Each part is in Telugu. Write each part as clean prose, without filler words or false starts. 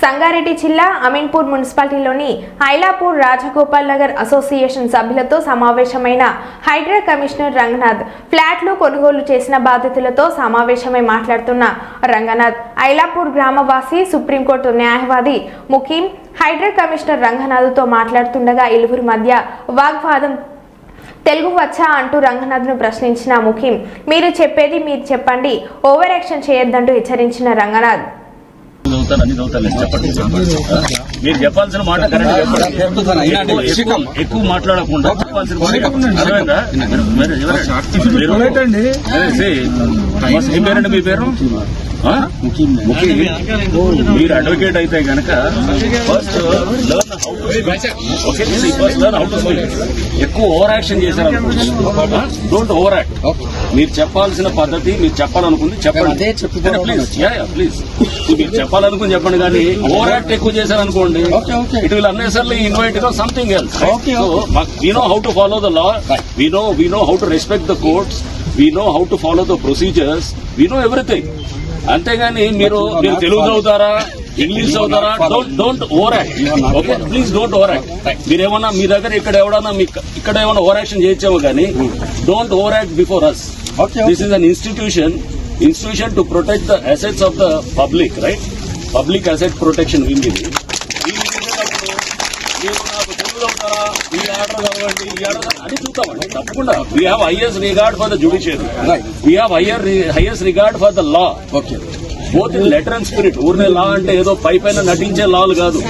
సంగారెడ్డి జిల్లా అమీన్పూర్ మున్సిపాలిటీలోని ఐలాపూర్ రాజగోపాల్ నగర్ అసోసియేషన్ సభ్యులతో సమావేశమైన హైడ్రా కమిషనర్ రంగనాథ్ ఫ్లాట్లు కొనుగోలు చేసిన బాధితులతో సమావేశమై మాట్లాడుతున్న రంగనాథ్ ఐలాపూర్ గ్రామవాసి సుప్రీంకోర్టు న్యాయవాది ముకీం హైడ్రా కమిషనర్ రంగనాథ్తో మాట్లాడుతుండగా ఇరువురి మధ్య వాగ్వాదం తెలుగు వచ్చా అంటూ రంగనాథ్ను ప్రశ్నించిన ముకీం మీరు చెప్పేది మీరు చెప్పండి, ఓవర్ యాక్షన్ చేయొద్దంటూ హెచ్చరించిన రంగనాథ్ మీరు చెప్పాల్సిన మాట ఎక్కువ మాట్లాడకుండా చెప్పాల్సిన పేరండి మీ పేరు మీరు అడ్వకేట్ అయితే కనుక first learn how to speak. ఎక్కువ ఓవర్ యాక్షన్ చేశారు, డోంట్ ఓవర్ యాక్ట్. మీరు చెప్పాల్సిన పద్ధతి మీరు చెప్పాలనుకుంది చెప్పండి ప్లీజ్. మీరు చెప్పాలనుకుని చెప్పండి, కానీ ఓవర్ యాక్ట్ ఎక్కువ చేశారనుకోండి it will unnecessarily invite something else. So we know how to follow the law, we know how to respect the courts, we know how to follow the procedures, we know everything. అంతేగాని మీరు తెలుగు చదువుతారా ఇంగ్లీష్ చదువుతారా, don't over act. Okay please don't over act. మీరేమన్నా మీ దగ్గర ఇక్కడ ఏమన్నా ఓవర్ యాక్షన్ చేయొచ్చామో కానీ don't over act before us. This is an institution to protect the assets of the public, right? Public asset protection wing ఇది. మీరు నాకు తెలుగు చదువుతారా, ఈ ఆర్డర్ చదవండి, ఈ ఆర్డర్ అని చూస్తామండి తప్పకుండా. We have highest regard for the judiciary, we have highest regard for the law. Okay, both in letter and spirit. ఊరినే లా అంటే ఏదో పైన నటించే లాలు కాదు,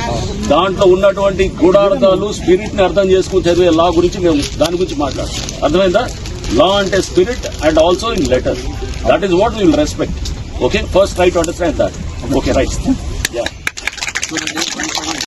దాంట్లో ఉన్నటువంటి గూఢార్థాలు స్పిరిట్ ని అర్థం చేసుకుని చదివే లా గురించి మేము దాని గురించి మాట్లాడతాం. అర్థమైందా? లా అంటే spirit and also in letter. That is what will respect. Okay, first try to understand that. Okay, right.